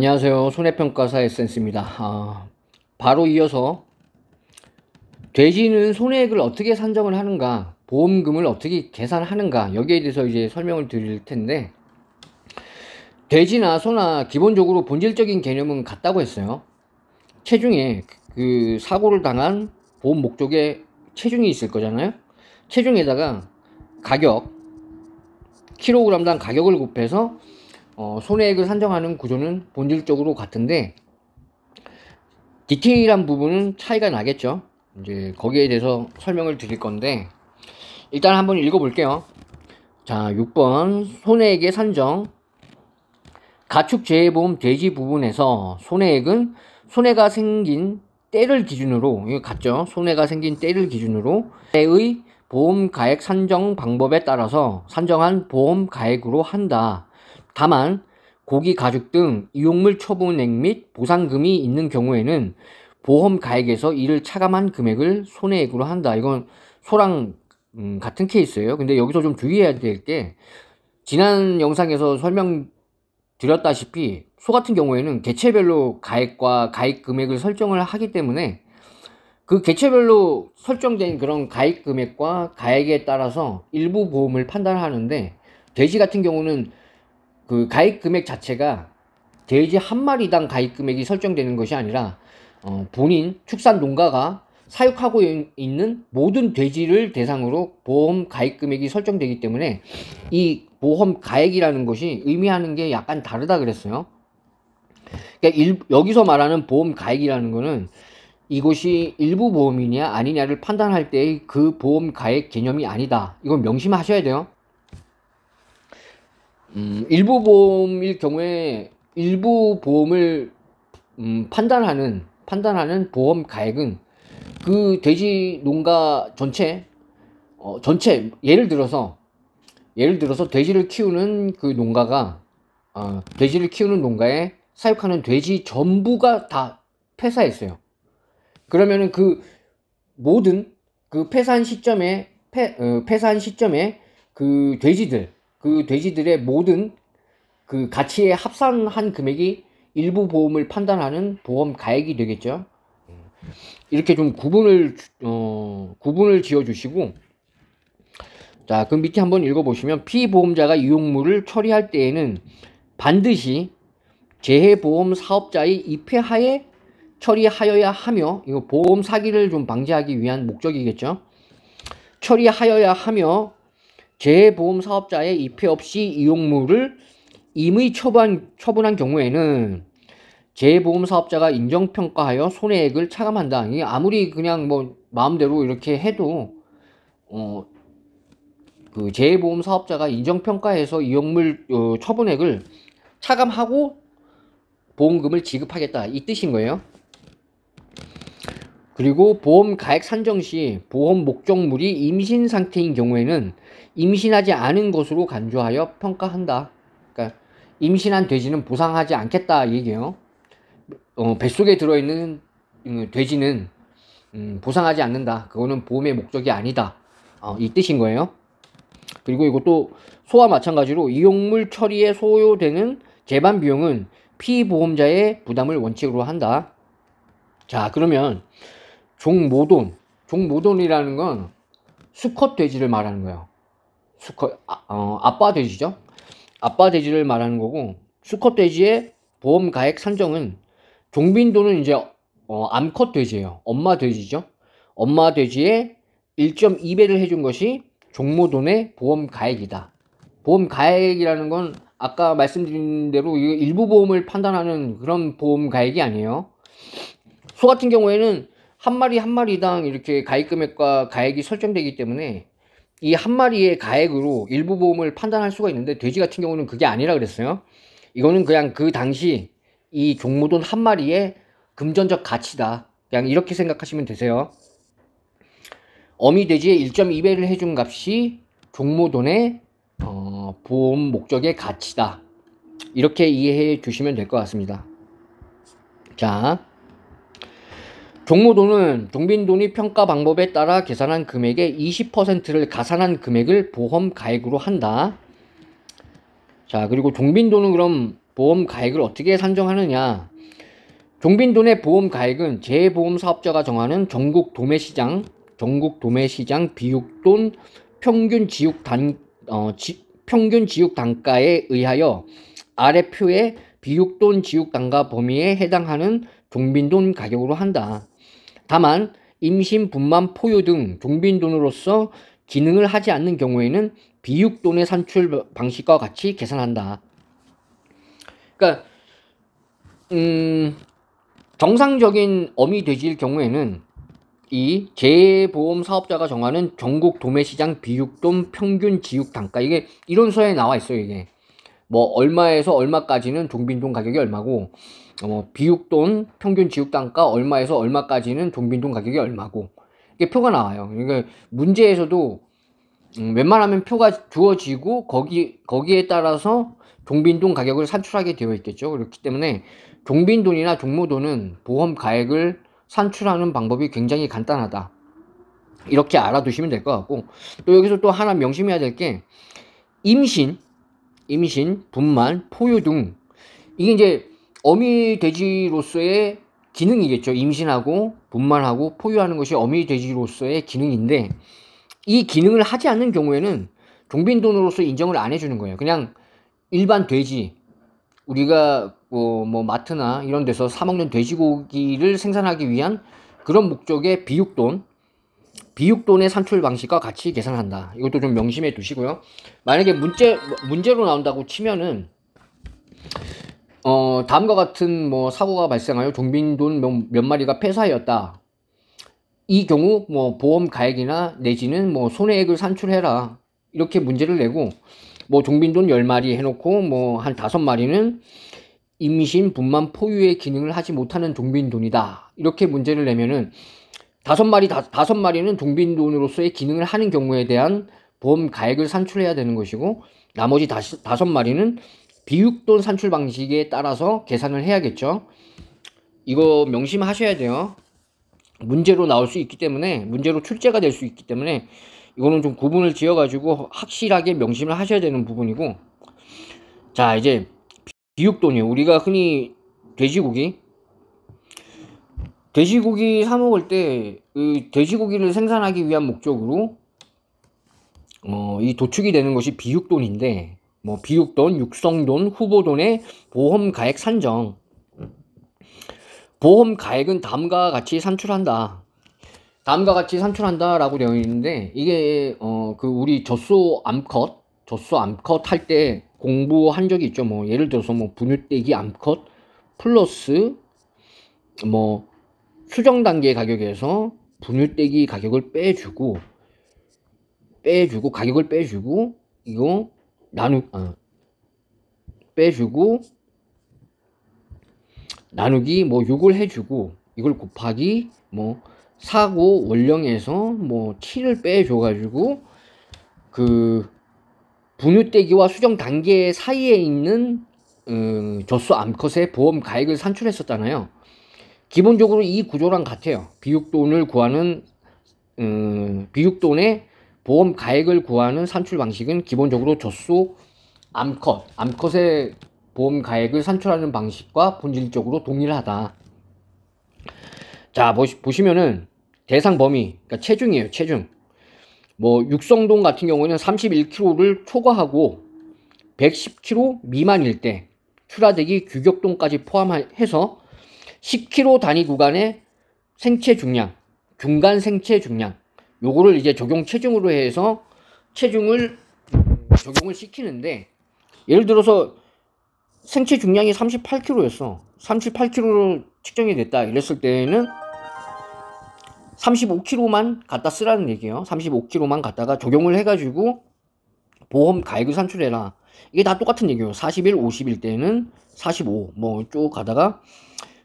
안녕하세요. 손해평가사 에센스입니다. 바로 이어서 돼지는 손해액을 어떻게 산정을 하는가, 보험금을 어떻게 계산하는가, 여기에 대해서 이제 설명을 드릴 텐데, 돼지나 소나 기본적으로 본질적인 개념은 같다고 했어요. 체중에 그 사고를 당한 보험 목적에 체중이 있을 거잖아요. 체중에다가 가격, 킬로그램당 가격을 곱해서 손해액을 산정하는 구조는 본질적으로 같은데, 디테일한 부분은 차이가 나겠죠. 이제 거기에 대해서 설명을 드릴 건데, 일단 한번 읽어볼게요. 자, 6번 손해액의 산정. 가축재해보험 돼지 부분에서 손해액은 손해가 생긴 때를 기준으로, 이거 같죠? 손해가 생긴 때를 기준으로 의 보험 가액 산정 방법에 따라서 산정한 보험 가액으로 한다. 다만 고기 가죽 등 이용물 처분액 및 보상금이 있는 경우에는 보험 가액에서 이를 차감한 금액을 손해액으로 한다. 이건 소랑 같은 케이스예요. 근데 여기서 좀 주의해야 될 게, 지난 영상에서 설명드렸다시피 소 같은 경우에는 개체별로 가액과 가액 금액을 설정을 하기 때문에 그 개체별로 설정된 그런 가액 금액과 가액에 따라서 일부 보험을 판단하는데, 돼지 같은 경우는 그 가입 금액 자체가 돼지 한 마리당 가입 금액이 설정되는 것이 아니라 본인 축산 농가가 사육하고 있는 모든 돼지를 대상으로 보험 가입 금액이 설정되기 때문에 이 보험 가액이라는 것이 의미하는 게 약간 다르다 그랬어요. 그러니까 여기서 말하는 보험 가액이라는 거는 이것이 일부 보험이냐 아니냐를 판단할 때의 그 보험 가액 개념이 아니다. 이건 명심하셔야 돼요. 일부 보험일 경우에 일부 보험을 판단하는 보험 가액은 그 돼지 농가 전체 예를 들어서 돼지를 키우는 그 농가가 돼지를 키우는 농가에 사육하는 돼지 전부가 다 폐사했어요. 그러면은 그 모든 그 폐사한 시점에 그 돼지들의 모든 그 가치에 합산한 금액이 일부 보험을 판단하는 보험 가액이 되겠죠. 이렇게 좀 구분을 지어 주시고, 자, 그럼 밑에 한번 읽어보시면, 피보험자가 이용물을 처리할 때에는 반드시 재해보험 사업자의 입회하에 처리하여야 하며, 이거 보험 사기를 좀 방지하기 위한 목적이겠죠. 처리하여야 하며 재해보험 사업자의 입회 없이 이용물을 임의 처분한 경우에는 재해보험 사업자가 인정평가하여 손해액을 차감한다. 이게 아무리 그냥 뭐 마음대로 이렇게 해도 그 재해보험 사업자가 인정평가해서 이용물 처분액을 차감하고 보험금을 지급하겠다, 이 뜻인 거예요. 그리고 보험 가액 산정 시 보험 목적물이 임신 상태인 경우에는 임신하지 않은 것으로 간주하여 평가한다. 그러니까 임신한 돼지는 보상하지 않겠다 얘기예요. 뱃속에 들어있는 돼지는 보상하지 않는다. 그거는 보험의 목적이 아니다. 이 뜻인 거예요. 그리고 이것도 소와 마찬가지로 이용물 처리에 소요되는 재반 비용은 피보험자의 부담을 원칙으로 한다. 자, 그러면 종모돈이라는 건 수컷 돼지를 말하는 거예요. 아빠 돼지죠. 아빠 돼지를 말하는 거고, 수컷 돼지의 보험 가액 산정은, 종빈돈은 이제 암컷 돼지예요. 엄마 돼지죠. 엄마 돼지의 1.2배를 해준 것이 종모돈의 보험 가액이다. 보험 가액이라는 건 아까 말씀드린 대로 일부 보험을 판단하는 그런 보험 가액이 아니에요. 소 같은 경우에는 한 마리당 이렇게 가입 금액과 가액이 설정되기 때문에 이 한 마리의 가액으로 일부 보험을 판단할 수가 있는데, 돼지 같은 경우는 그게 아니라 그랬어요. 이거는 그냥 그 당시 이 종모돈 한 마리의 금전적 가치다. 그냥 이렇게 생각하시면 되세요. 어미 돼지의 1.2배를 해준 값이 종모돈의 보험 목적의 가치다. 이렇게 이해해 주시면 될 것 같습니다. 자, 종모돈은 종빈돈이 평가 방법에 따라 계산한 금액의 20%를 가산한 금액을 보험 가액으로 한다. 자, 그리고 종빈돈은 그럼 보험 가액을 어떻게 산정하느냐. 종빈돈의 보험 가액은 재보험 사업자가 정하는 전국 도매시장 비육돈 평균 지육 단가에 의하여 아래 표의 비육돈 지육 단가 범위에 해당하는 종빈돈 가격으로 한다. 다만 임신, 분만, 포유 등 종빈돈으로서 기능을 하지 않는 경우에는 비육돈의 산출 방식과 같이 계산한다. 그러니까 정상적인 어미돼지일 경우에는 이 재보험 사업자가 정하는 전국 도매시장 비육돈 평균 지육 단가, 이게 이론서에 나와 있어요. 이게 뭐 얼마에서 얼마까지는 종빈돈 가격이 얼마고, 비육돈 평균 지육 단가 얼마에서 얼마까지는 종빈돈 가격이 얼마고, 이게 표가 나와요. 그러니까 문제에서도 웬만하면 표가 주어지고 거기에 따라서 종빈돈 가격을 산출하게 되어 있겠죠. 그렇기 때문에 종빈돈이나 종모돈은 보험 가액을 산출하는 방법이 굉장히 간단하다. 이렇게 알아두시면 될 것 같고, 또 여기서 또 하나 명심해야 될 게 임신, 분만, 포유 등, 이게 이제 어미돼지로서의 기능이겠죠. 임신하고 분만하고 포유하는 것이 어미돼지로서의 기능인데, 이 기능을 하지 않는 경우에는 종빈돈으로서 인정을 안 해주는 거예요. 그냥 일반 돼지, 우리가 뭐 마트나 이런 데서 사 먹는 돼지고기를 생산하기 위한 그런 목적의 비육돈의 산출 방식과 같이 계산한다. 이것도 좀 명심해 두시고요. 만약에 문제로 나온다고 치면은 다음과 같은 뭐 사고가 발생하여 종빈돈 몇 마리가 폐사하였다. 이 경우 뭐 보험 가액이나 내지는 뭐 손해액을 산출해라. 이렇게 문제를 내고, 뭐 종빈돈 10마리 해놓고 뭐 한 5마리는 임신, 분만, 포유의 기능을 하지 못하는 종빈돈이다. 이렇게 문제를 내면은 5마리는 종빈돈으로서의 기능을 하는 경우에 대한 보험 가액을 산출해야 되는 것이고, 나머지 5마리는 비육돈 산출 방식에 따라서 계산을 해야겠죠. 이거 명심하셔야 돼요. 문제로 나올 수 있기 때문에, 문제로 출제가 될 수 있기 때문에 이거는 좀 구분을 지어가지고 확실하게 명심을 하셔야 되는 부분이고, 자, 이제 비육돈이요. 우리가 흔히 돼지고기 사 먹을 때 그 돼지고기를 생산하기 위한 목적으로 이 도축이 되는 것이 비육돈인데, 뭐 비육돈, 육성돈, 후보돈의 보험 가액 산정. 보험 가액은 다음과 같이 산출한다. 라고 되어 있는데, 이게 우리 젖소 암컷 할 때 공부한 적이 있죠. 뭐 예를 들어서 뭐 분유떼기 암컷 플러스 뭐 수정 단계 가격에서 분유떼기 가격을 빼주고 가격을 빼주고, 이거 빼주고 나누기 뭐 6을 해주고, 이걸 곱하기 뭐 사고 원령에서 뭐 7을 빼줘가지고 그 분유떼기와 수정 단계 사이에 있는 젖소 암컷의 보험 가액을 산출했었잖아요. 기본적으로 이 구조랑 같아요. 비육돈의 보험 가액을 구하는 산출 방식은 기본적으로 젖소 암컷의 보험 가액을 산출하는 방식과 본질적으로 동일하다. 자, 보시면은 대상 범위, 그러니까 체중이에요. 체중. 뭐 육성돈 같은 경우는 31kg를 초과하고 110kg 미만일 때, 출하대기 규격돈까지 포함해서 10kg 단위 구간의 생체 중량, 중간 생체 중량, 요거를 이제 적용 체중으로 해서 체중을 적용을 시키는데, 예를 들어서 생체 중량이 38kg였어. 38kg로 측정이 됐다. 이랬을 때는 35kg만 갖다 쓰라는 얘기예요. 35kg만 갖다가 적용을 해가지고 보험 가액을 산출해라. 이게 다 똑같은 얘기예요. 40일, 50일 때는 45, 뭐 쭉 가다가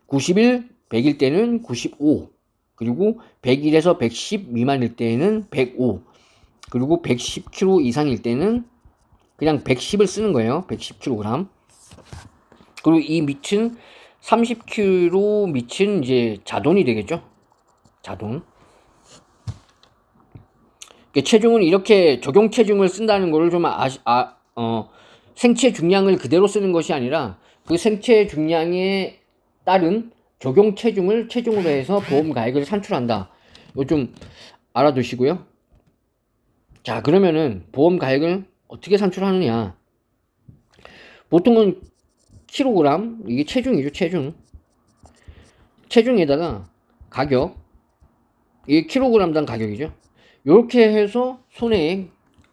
90일, 100일 때는 95, 그리고 100일에서 110 미만일 때는 105, 그리고 110kg 이상일 때는 그냥 110을 쓰는 거예요. 110kg. 그리고 이 밑은 30kg 밑은 이제 자돈이 되겠죠. 자돈. 체중은 이렇게 적용 체중을 쓴다는 거를 좀 생체 중량을 그대로 쓰는 것이 아니라 그 생체 중량에 따른 적용 체중을 체중으로 해서 보험 가액을 산출한다. 이거 좀 알아두시고요. 자, 그러면은 보험 가액을 어떻게 산출하느냐. 보통은 킬로그램, 이게 체중이죠, 체중. 체중에다가 가격, 이게 킬로그램당 가격이죠. 이렇게 해서 손해액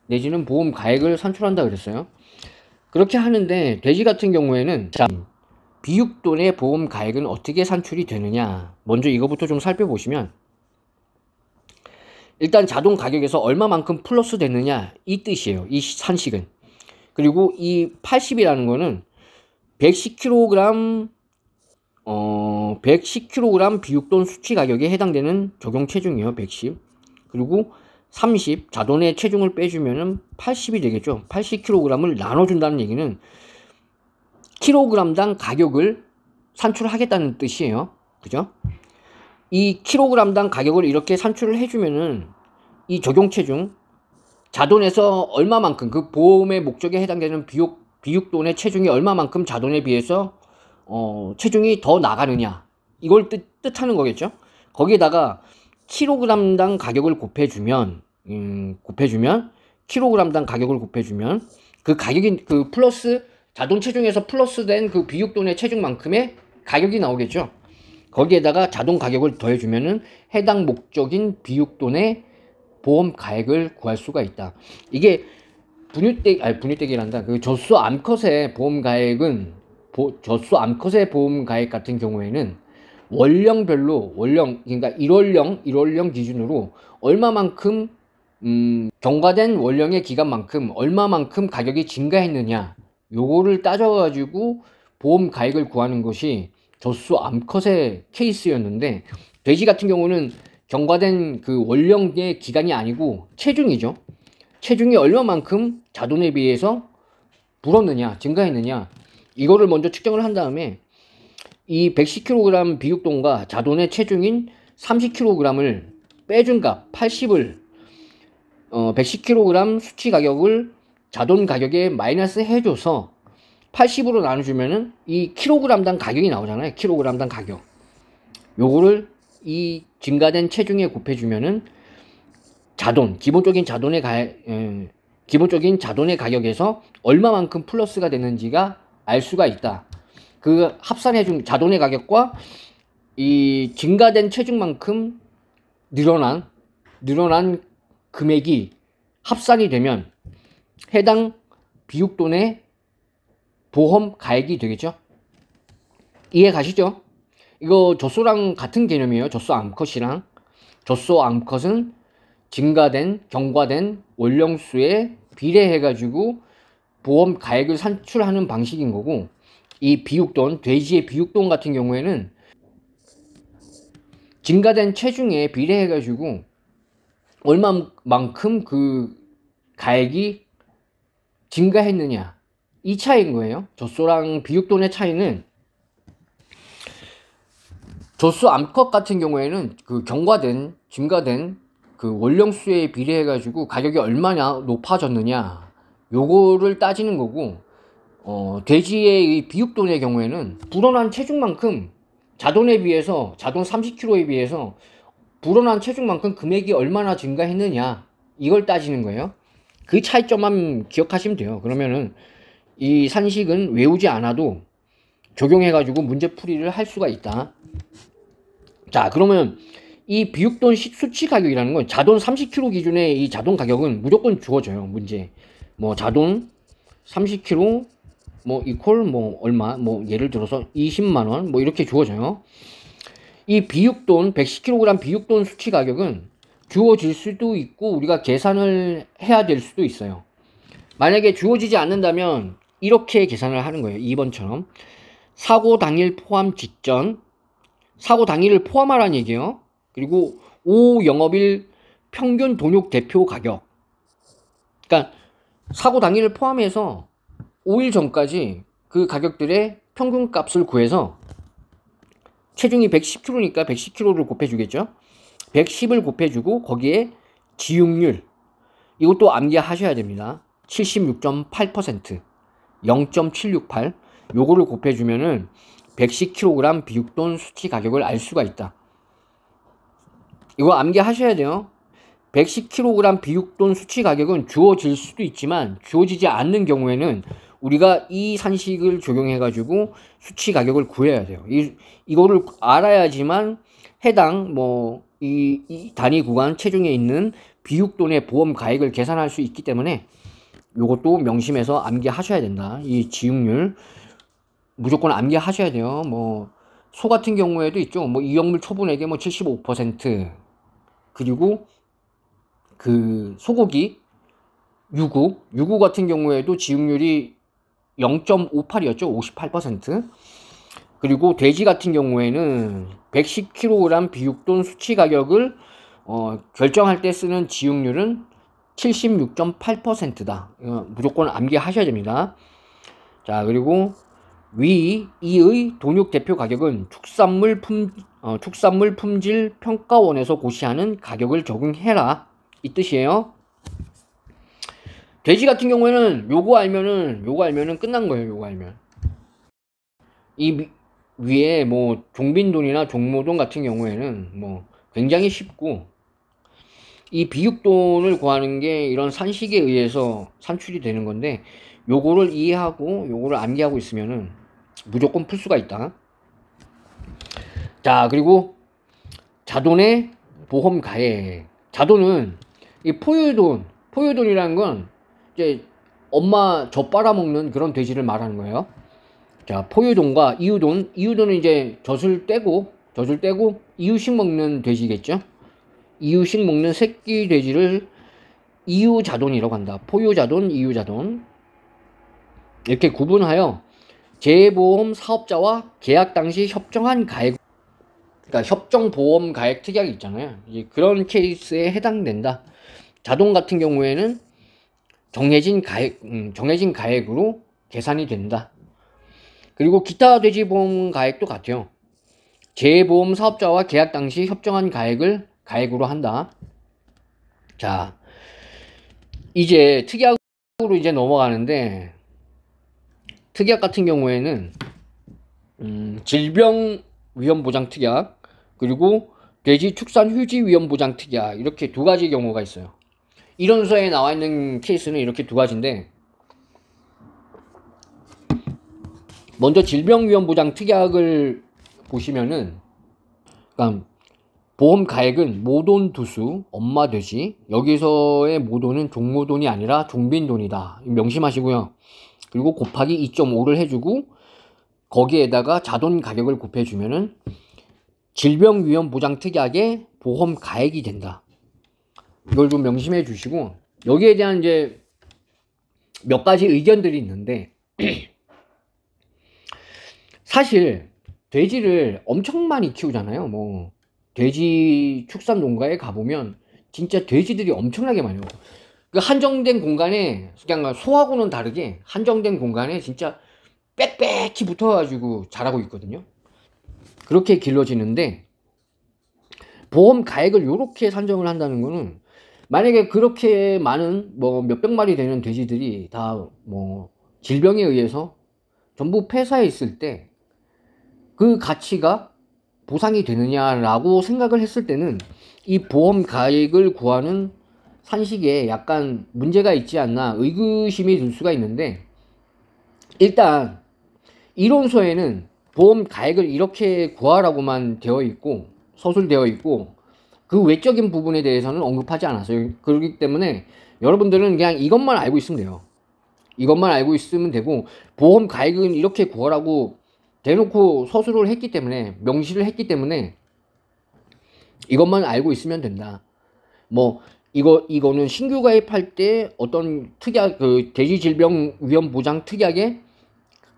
내지는 보험 가액을 산출한다 그랬어요. 그렇게 하는데 돼지 같은 경우에는, 자, 비육돈의 보험 가액은 어떻게 산출이 되느냐. 먼저 이거부터 좀 살펴보시면, 일단 자동 가격에서 얼마만큼 플러스 됐느냐 이 뜻이에요, 이 산식은. 그리고 이 80이라는 거는 110kg 110kg 비육돈 수치 가격에 해당되는 적용 체중이에요. 110. 그리고 30 자돈의 체중을 빼주면은 80이 되겠죠. 80kg을 나눠준다는 얘기는 킬로그램당 가격을 산출하겠다는 뜻이에요. 그죠? 이 킬로그램당 가격을 이렇게 산출을 해주면은 이 적용 체중, 자돈에서 얼마만큼, 그 보험의 목적에 해당되는 비육돈의 체중이 얼마만큼 자돈에 비해서 체중이 더 나가느냐, 이걸 뜻하는 거겠죠. 거기에다가 킬로그램당 가격을 곱해주면 킬로그램당 가격을 곱해주면 그 가격이, 그 플러스 자돈 체중에서 플러스된 그 비육돈의 체중만큼의 가격이 나오겠죠. 거기에다가 자동 가격을 더해주면은 해당 목적인 비육돈의 보험 가액을 구할 수가 있다. 이게 분유떼기란다. 그 젖소 암컷의 보험 가액은, 젖소 암컷의 보험 가액 같은 경우에는 원령별로, 그러니까 1월령 기준으로 얼마만큼 경과된 원령의 기간만큼 얼마만큼 가격이 증가했느냐, 요거를 따져가지고 보험 가액을 구하는 것이 젖소 암컷의 케이스였는데, 돼지 같은 경우는 경과된 그 원령의 기간이 아니고 체중이죠. 체중이 얼마만큼 자돈에 비해서 불었느냐, 증가했느냐, 이거를 먼저 측정을 한 다음에 이 110kg 비육돈과 자돈의 체중인 30kg을 빼준 값 80을 110kg 수치 가격을 자돈 가격에 마이너스 해줘서 80으로 나눠주면은 이 킬로그램당 가격이 나오잖아요. 킬로그램당 가격. 요거를 이 증가된 체중에 곱해주면은 자돈, 기본적인 자돈의 가격에서 얼마만큼 플러스가 되는지가 알 수가 있다. 그 합산해준 자돈의 가격과 이 증가된 체중만큼 늘어난 금액이 합산이 되면 해당 비육돈의 보험 가액이 되겠죠. 이해 가시죠? 이거 젖소랑 같은 개념이에요. 젖소 암컷이랑. 젖소 암컷은 경과된 원령수에 비례해가지고 보험 가액을 산출하는 방식인 거고, 이 비육돈, 돼지의 비육돈 같은 경우에는 증가된 체중에 비례해가지고 얼마만큼 그 가액이 증가했느냐, 이 차이인 거예요. 젖소랑 비육돈의 차이는, 젖소 암컷 같은 경우에는 그 증가된 그 원령수에 비례해가지고 가격이 얼마나 높아졌느냐, 요거를 따지는 거고, 돼지의 비육돈의 경우에는 불어난 체중만큼 자돈 30kg에 비해서 불어난 체중만큼 금액이 얼마나 증가했느냐, 이걸 따지는 거예요. 그 차이점만 기억하시면 돼요. 그러면은 이 산식은 외우지 않아도 적용해가지고 문제풀이를 할 수가 있다. 자, 그러면 이 비육돈 수치 가격이라는 건 자돈 30kg 기준의 이 자돈 가격은 무조건 주어져요. 문제. 뭐 자돈 30kg 뭐 이퀄 뭐 얼마, 뭐 예를 들어서 20만원 뭐 이렇게 주어져요. 이 비육돈 110kg 비육돈 수치 가격은 주어질 수도 있고 우리가 계산을 해야 될 수도 있어요. 만약에 주어지지 않는다면 이렇게 계산을 하는 거예요. 2번처럼 사고 당일 포함 직전, 사고 당일을 포함하라는 얘기예요. 그리고 5영업일 평균 돈육 대표 가격. 그러니까 사고 당일을 포함해서 5일 전까지 그 가격들의 평균 값을 구해서, 체중이 110kg니까 110kg를 곱해주겠죠. 110을 곱해주고 거기에 지육률, 이것도 암기하셔야 됩니다. 76.8%, 0.768. 요거를 곱해주면은 110kg 비육돈 수치 가격을 알 수가 있다. 이거 암기하셔야 돼요. 110kg 비육돈 수치 가격은 주어질 수도 있지만 주어지지 않는 경우에는 우리가 이 산식을 적용해 가지고 수치 가격을 구해야 돼요. 이거를 알아야지만 해당 이 단위 구간 체중에 있는 비육돈의 보험 가액을 계산할 수 있기 때문에 요것도 명심해서 암기하셔야 된다. 이 지육률 무조건 암기하셔야 돼요. 소 같은 경우에도 있죠. 이역물 초분액의 75%, 그리고 그 소고기 유구 같은 경우에도 지육률이 0.58이었죠. 58%. 그리고 돼지 같은 경우에는 110kg 비육돈 수치 가격을 결정할 때 쓰는 지육률은 76.8%다. 무조건 암기하셔야 됩니다. 자, 그리고 이의 돈육 대표 가격은 축산물 품질 평가원에서 고시하는 가격을 적용해라, 이 뜻이에요. 돼지 같은 경우에는 요거 알면은 끝난 거예요. 요거 알면 이 위에 종빈돈이나 종모돈 같은 경우에는 굉장히 쉽고, 이 비육돈을 구하는 게 이런 산식에 의해서 산출이 되는 건데, 요거를 이해하고 요거를 암기하고 있으면은 무조건 풀 수가 있다. 자, 그리고 자돈의 보험 가액. 자돈은 이 포유돈이라는 건 이제 엄마 젖 빨아먹는 그런 돼지를 말하는 거예요. 자, 포유돈과 이유돈은 이제 젖을 떼고 이유식 먹는 돼지겠죠. 이유식 먹는 새끼 돼지를 이유자돈이라고 한다. 포유자돈, 이유자돈, 이렇게 구분하여 재보험 사업자와 계약 당시 협정한 가액, 그러니까 협정보험 가액 특약이 있잖아요. 이제 그런 케이스에 해당된다. 자돈 같은 경우에는 정해진 가액으로 계산이 된다. 그리고 기타 돼지보험 가액도 같아요. 재보험 사업자와 계약 당시 협정한 가액을 가액으로 한다. 자, 이제 특약으로 이제 넘어가는데, 특약 같은 경우에는 질병위험보장 특약, 그리고 돼지 축산 휴지 위험보장 특약, 이렇게 두 가지 경우가 있어요. 이론서에 나와 있는 케이스는 이렇게 두 가지인데, 먼저 질병위험보장 특약을 보시면은, 그러니까 보험 가액은 모돈 두수, 엄마 돼지, 여기서의 모돈은 종모돈이 아니라 종빈돈이다. 명심하시고요. 그리고 곱하기 2.5를 해주고 거기에다가 자돈 가격을 곱해주면은 질병위험보장 특약의 보험 가액이 된다. 이걸 좀 명심해 주시고, 여기에 대한 이제 몇 가지 의견들이 있는데, 사실 돼지를 엄청 많이 키우잖아요. 돼지 축산 농가에 가보면 진짜 돼지들이 엄청나게 많아요. 그 한정된 공간에, 그냥 소하고는 다르게 한정된 공간에 진짜 빽빽히 붙어가지고 자라고 있거든요. 그렇게 길러지는데, 보험 가액을 이렇게 산정을 한다는 거는, 만약에 그렇게 많은 몇백 마리 되는 돼지들이 다 질병에 의해서 전부 폐사해 있을 때 그 가치가 보상이 되느냐라고 생각을 했을 때는 이 보험 가액을 구하는 산식에 약간 문제가 있지 않나 의구심이 들 수가 있는데, 일단 이론서에는 보험 가액을 이렇게 구하라고만 되어 있고, 서술되어 있고, 그 외적인 부분에 대해서는 언급하지 않았어요. 그렇기 때문에 여러분들은 그냥 이것만 알고 있으면 돼요. 이것만 알고 있으면 되고, 보험 가액은 이렇게 구하라고 대놓고 서술을 했기 때문에, 명시를 했기 때문에 이것만 알고 있으면 된다. 이거는 신규 가입할 때 어떤 특약, 돼지 질병 위험 보장 특약의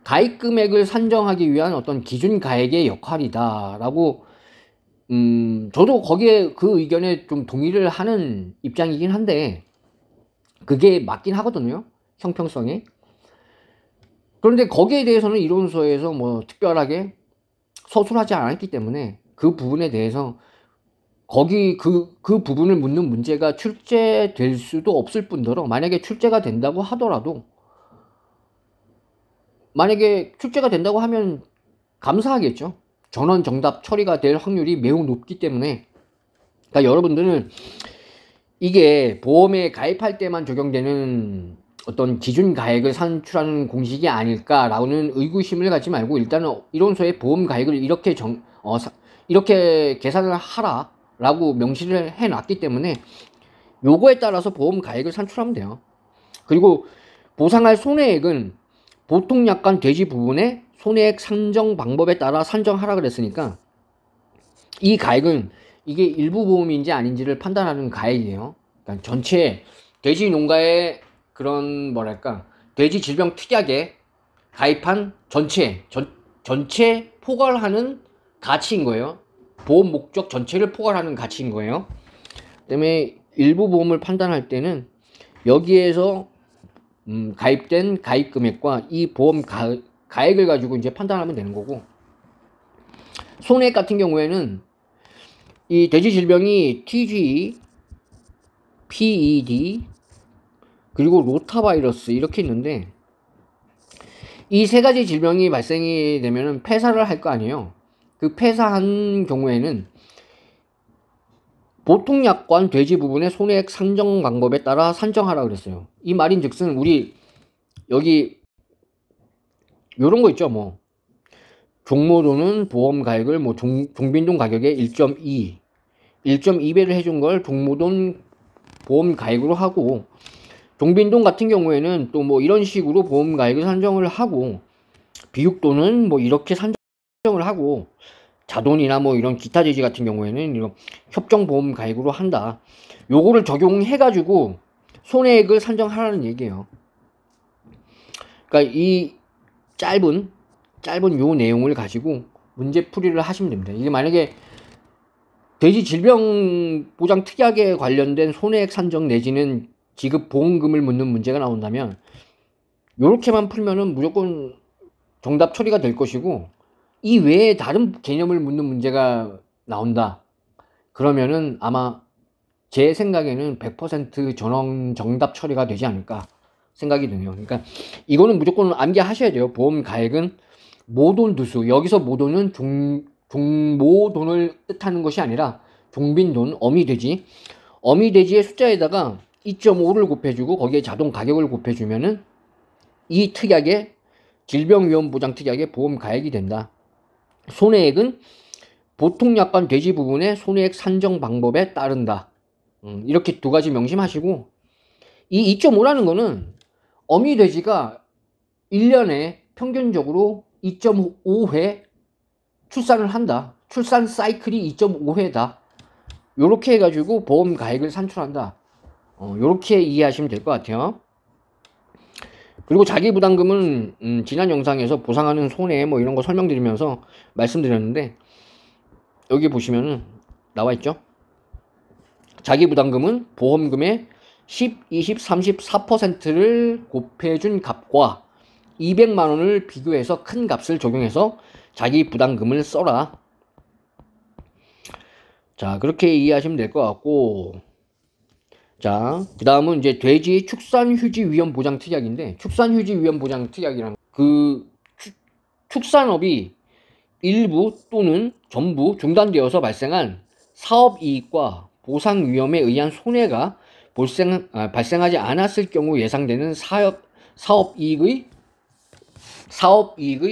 가입 금액을 산정하기 위한 어떤 기준 가액의 역할이다라고, 저도 거기에 그 의견에 좀 동의를 하는 입장이긴 한데, 그게 맞긴 하거든요, 형평성에. 그런데 거기에 대해서는 이론서에서 특별하게 서술하지 않았기 때문에 그 부분에 대해서 그 부분을 묻는 문제가 출제될 수도 없을 뿐더러, 만약에 출제가 된다고 하더라도 만약에 출제가 된다고 하면 감사하겠죠. 전원 정답 처리가 될 확률이 매우 높기 때문에. 그러니까 여러분들은 이게 보험에 가입할 때만 적용되는 어떤 기준 가액을 산출하는 공식이 아닐까라는 의구심을 갖지 말고, 일단은 이론서에 보험 가액을 이렇게 계산을 하라 라고 명시를 해 놨기 때문에 요거에 따라서 보험 가액을 산출하면 돼요. 그리고 보상할 손해액은 보통 약관 돼지 부분의 손해액 산정 방법에 따라 산정하라 그랬으니까, 이 가액은 이게 일부 보험인지 아닌지를 판단하는 가액이에요. 그러니까 전체 돼지 농가의 그런 뭐랄까 돼지 질병 특약에 가입한 전체 포괄하는 가치인 거예요. 보험 목적 전체를 포괄하는 가치인 거예요. 때문에 일부 보험을 판단할 때는 여기에서 가입된 가입 금액과 이 보험 가액을 가지고 이제 판단하면 되는 거고, 손해액 같은 경우에는 이 돼지 질병이 TG, PED, 그리고 로타바이러스 이렇게 있는데, 이 세 가지 질병이 발생이 되면은 폐사를 할 거 아니에요. 그 폐사한 경우에는 보통 약관 돼지 부분의 손해액 산정 방법에 따라 산정하라 그랬어요. 이 말인즉슨 우리 여기 요런 거 있죠. 뭐 종모도는 보험 가액을 뭐 종빈돈 가격의 1.2배를 해준 걸 종모돈 보험 가액으로 하고, 종빈돈 같은 경우에는 또 뭐 이런 식으로 보험 가액을 산정을 하고, 비육돈은 뭐 이렇게 산정을 하고, 자돈이나 뭐 이런 기타 제지 같은 경우에는 이런 협정보험 가액으로 한다. 요거를 적용해 가지고 손해액을 산정하라는 얘기예요. 그러니까 이 짧은 요 내용을 가지고 문제 풀이를 하시면 됩니다. 이게 만약에 돼지 질병 보장 특약에 관련된 손해액 산정 내지는 지급 보험금을 묻는 문제가 나온다면, 요렇게만 풀면은 무조건 정답 처리가 될 것이고, 이 외에 다른 개념을 묻는 문제가 나온다 그러면은 아마 제 생각에는 100% 전원 정답 처리가 되지 않을까 생각이 드네요. 그러니까 이거는 무조건 암기하셔야 돼요. 보험 가액은 모돈 두수, 여기서 모돈은 종모돈을 뜻하는 것이 아니라 종빈돈, 어미돼지의 숫자에다가 2.5를 곱해주고 거기에 자동 가격을 곱해주면은 이 특약의 질병위험보장 특약의 보험 가액이 된다. 손해액은 보통 약관 돼지 부분의 손해액 산정 방법에 따른다. 이렇게 두 가지 명심하시고, 이 2.5라는 거는 어미 돼지가 1년에 평균적으로 2.5회 출산을 한다. 출산 사이클이 2.5회다. 요렇게 해가지고 보험 가액을 산출한다. 요렇게 이해하시면 될 것 같아요. 그리고 자기부담금은 지난 영상에서 보상하는 손해 뭐 이런 거 설명드리면서 말씀드렸는데, 여기 보시면은 나와 있죠. 자기부담금은 보험금의 10, 20, 34%를 곱해준 값과 200만 원을 비교해서 큰 값을 적용해서 자기부담금을 써라. 자, 그렇게 이해하시면 될 것 같고, 자, 그 다음은 이제 돼지 축산휴지위험보장 특약인데, 축산휴지위험보장 특약이란 그 축산업이 일부 또는 전부 중단되어서 발생한 사업이익과 보상위험에 의한 손해가 발생하지 않았을 경우 예상되는 사업이익의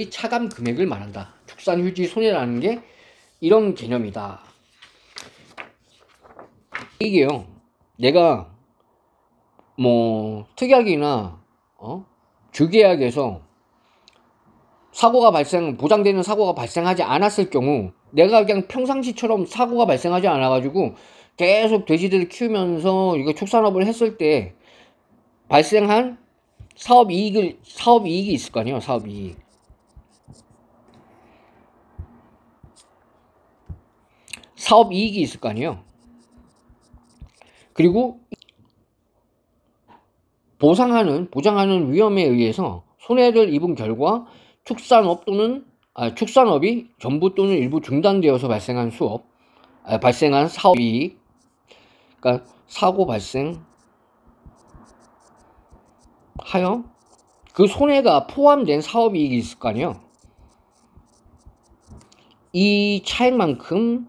차감 금액을 말한다. 축산휴지 손해라는 게 이런 개념이다. 이게요, 내가 뭐 특약이나 주계약에서 보장되는 사고가 발생하지 않았을 경우, 내가 그냥 평상시처럼 사고가 발생하지 않아가지고 계속 돼지들을 키우면서 이거 축산업을 했을 때 발생한 사업이익이 있을 거 아니에요. 사업이익이 있을 거 아니에요. 그리고 보장하는 위험에 의해서 손해를 입은 결과 축산업이 전부 또는 일부 중단되어서 발생한 사업이익, 그러니까 사고 발생하여 그 손해가 포함된 사업이익이 있을 거 아니에요. 이 차액만큼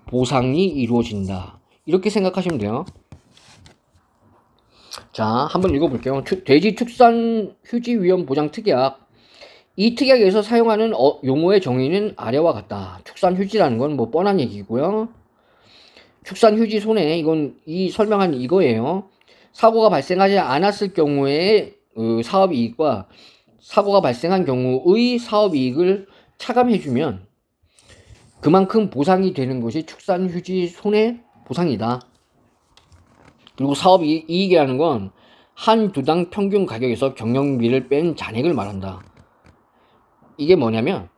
보상이 이루어진다. 이렇게 생각하시면 돼요. 자, 한번 읽어볼게요. 돼지축산휴지위험보장특약. 이 특약에서 사용하는 용어의 정의는 아래와 같다. 축산휴지라는 건 뭐 뻔한 얘기고요. 축산휴지 손해, 이 설명한 이거예요. 사고가 발생하지 않았을 경우에 사업이익과 사고가 발생한 경우의 사업이익을 차감해주면 그만큼 보상이 되는 것이 축산휴지 손해 보상이다. 그리고 사업이익이라는 건 한 두당 평균 가격에서 경영비를 뺀 잔액을 말한다. 이게 뭐냐면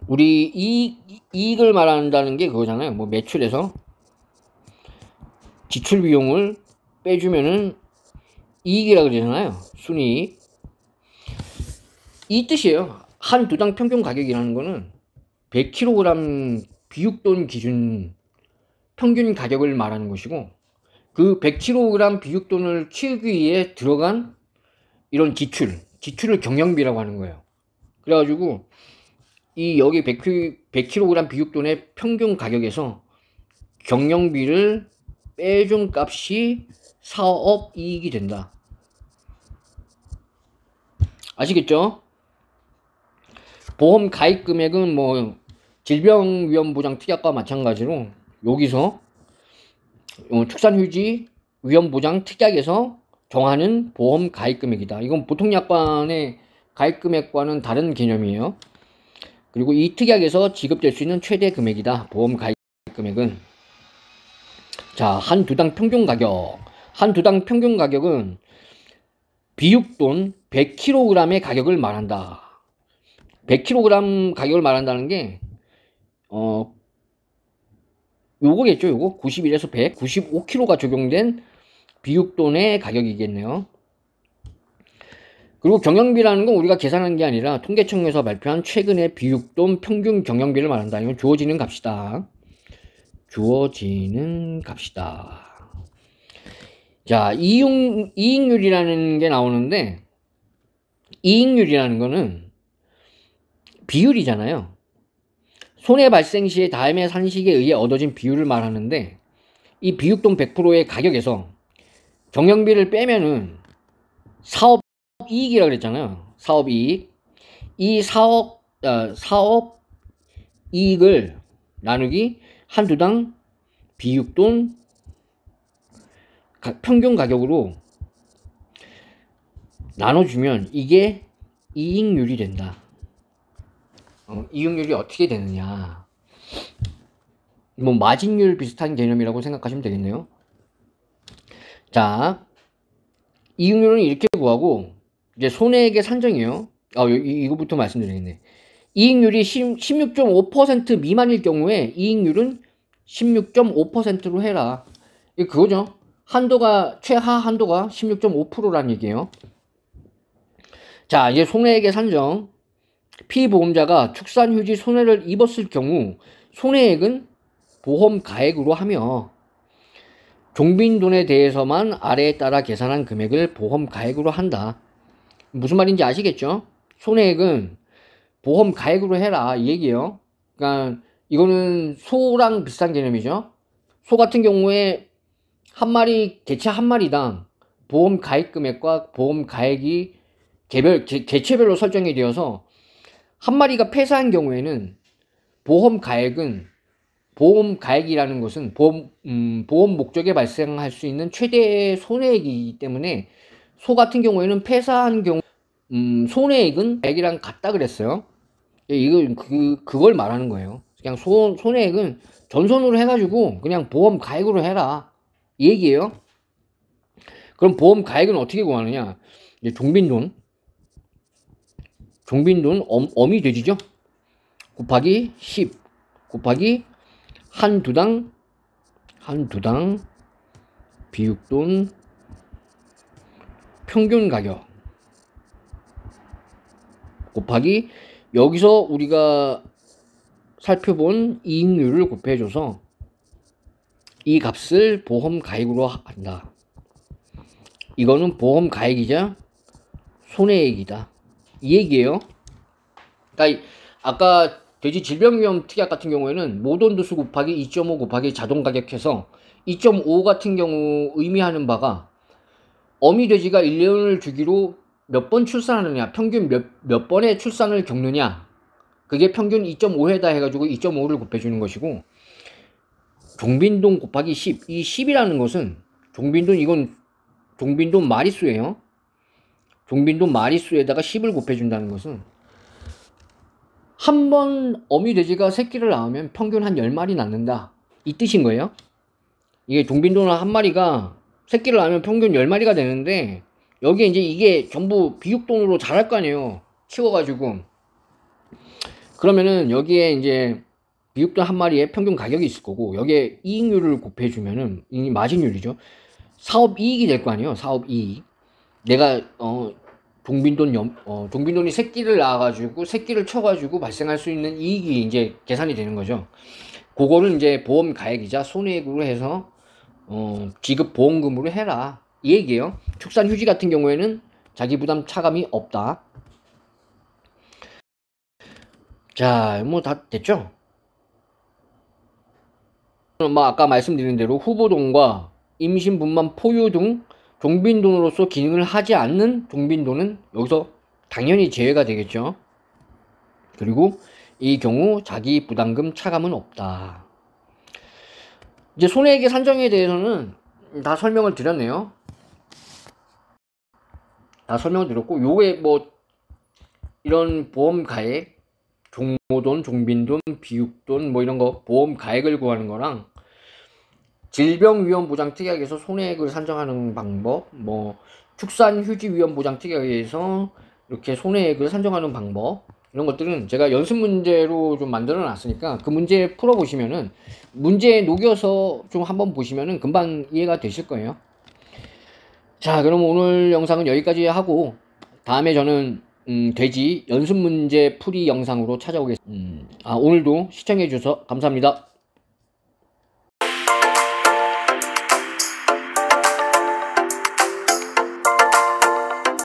우리 이익을 말한다는 게 그거잖아요. 뭐 매출에서 지출 비용을 빼주면은 이익이라고 그러잖아요. 순이익. 이 뜻이에요. 한 두당 평균 가격이라는 거는 100kg 비육돈 기준 평균 가격을 말하는 것이고, 그 100kg 비육돈을 키우기 위해 들어간 이런 지출을 경영비라고 하는 거예요. 그래가지고 여기 100kg 비육돈의 평균 가격에서 경영비를 빼준 값이 사업이익이 된다. 아시겠죠? 보험 가입 금액은 뭐 질병위험보장특약과 마찬가지로 여기서 축산휴지위험보장특약에서 정하는 보험 가입 금액이다. 이건 보통약관의 가입 금액과는 다른 개념이에요. 그리고 이 특약에서 지급될 수 있는 최대 금액이다. 보험 가입 금액은. 자, 한 두당 평균 가격. 한 두당 평균 가격은 비육돈 100kg의 가격을 말한다. 100kg 가격을 말한다는 게 요거겠죠. 요거 91에서 100, 95kg가 적용된 비육돈의 가격이겠네요. 그리고 경영비라는 건 우리가 계산한 게 아니라 통계청에서 발표한 최근의 비육돈 평균 경영비를 말한다. 이건 주어지는 값이다. 주어지는 값이다. 자, 이익률이라는 게 나오는데, 이익률이라는 거는 비율이잖아요. 손해 발생 시에 다음의 산식에 의해 얻어진 비율을 말하는데, 이 비육돈 100%의 가격에서 경영비를 빼면은 사업이익이라고 그랬잖아요. 사업이익. 이 사업이익을 나누기 한 두당 비육돈 평균 가격으로 나눠주면 이게 이익률이 된다. 이익률이 어떻게 되느냐. 뭐 마진율 비슷한 개념이라고 생각하시면 되겠네요. 자, 이익률은 이렇게 구하고 이제 손해액의 산정이에요. 이거부터 말씀드리겠네. 이익률이 16.5% 미만일 경우에 이익률은 16.5%로 해라. 이게 그거죠. 최하 한도가 16.5%라는 얘기예요. 자, 이제 손해액의 산정. 피보험자가 축산휴지 손해를 입었을 경우 손해액은 보험 가액으로 하며 종빈돈에 대해서만 아래에 따라 계산한 금액을 보험 가액으로 한다. 무슨 말인지 아시겠죠? 손해액은 보험 가액으로 해라 이 얘기예요. 그러니까 이거는 소랑 비슷한 개념이죠. 소 같은 경우에 개체 한 마리당 보험 가입 금액과 보험 가액이 개체별로 설정이 되어서 한 마리가 폐사한 경우에는 보험 가액이라는 것은 보험 목적에 발생할 수 있는 최대 손해액이기 때문에 소 같은 경우에는 폐사한 경우 손해액은 가액이랑 같다 그랬어요. 그걸 말하는 거예요. 그냥 손해액은 전손으로 해가지고 그냥 보험 가액으로 해라 이 얘기예요. 그럼 보험 가액은 어떻게 구하느냐? 이제 종빈돈 어미 돼지죠? 곱하기 10 곱하기 한 두당 비육돈 평균 가격 곱하기 여기서 우리가 살펴본 이익률을 곱해줘서 이 값을 보험 가액으로 한다. 이거는 보험 가액이자 손해액이다. 이 얘기예요. 그러니까 아까 돼지 질병위험 특약 같은 경우에는 모돈도수 곱하기 2.5 곱하기 자동가격해서 2.5 같은 경우 의미하는 바가 어미 돼지가 1년을 주기로 몇 번 출산하느냐, 평균 몇 번의 출산을 겪느냐, 그게 평균 2.5에다 해가지고 2.5를 곱해주는 것이고, 종빈돈 곱하기 10, 이 10이라는 것은 이건 종빈돈 마리수예요. 종빈돈 마리수에다가 10을 곱해준다는 것은 한 번 어미 돼지가 새끼를 낳으면 평균 한 10마리 낳는다, 이 뜻인 거예요. 이게 종빈돈 한 마리가 새끼를 낳으면 평균 10마리가 되는데, 여기에 이제 이게 전부 비육돈으로 자랄 거 아니에요, 키워가지고. 그러면은 여기에 이제 비육돈 한 마리에 평균 가격이 있을 거고, 여기에 이익률을 곱해주면은, 이 마진율이죠, 사업 이익이 될 거 아니에요. 사업 이익. 내가 종빈돈이 새끼를 낳아가지고 새끼를 쳐가지고 발생할 수 있는 이익이 이제 계산이 되는 거죠. 그거를 이제 보험 가액이자 손해액으로 해서 지급 보험금으로 해라, 이 얘기예요. 축산 휴지 같은 경우에는 자기 부담 차감이 없다. 자, 뭐 다 됐죠? 뭐 아까 말씀드린 대로 후보돈과 임신분만 포유 등 종빈돈으로서 기능을 하지 않는 종빈돈은 여기서 당연히 제외가 되겠죠. 그리고 이 경우 자기 부담금 차감은 없다. 이제 손해액의 산정에 대해서는 다 설명을 드렸네요. 다 설명을 드렸고, 요게 뭐 이런 보험 가액, 종모돈, 종빈돈, 비육돈 뭐 이런 거 보험 가액을 구하는 거랑 질병위험보장특약에서 손해액을 산정하는 방법, 뭐 축산휴지위험보장특약에서 이렇게 손해액을 산정하는 방법, 이런 것들은 제가 연습 문제로 좀 만들어 놨으니까 그 문제 풀어 보시면은, 문제에 녹여서 좀 한번 보시면은 금방 이해가 되실 거예요. 자, 그럼 오늘 영상은 여기까지 하고, 다음에 저는 돼지 연습 문제 풀이 영상으로 찾아오겠습니다. 오늘도 시청해 주셔서 감사합니다.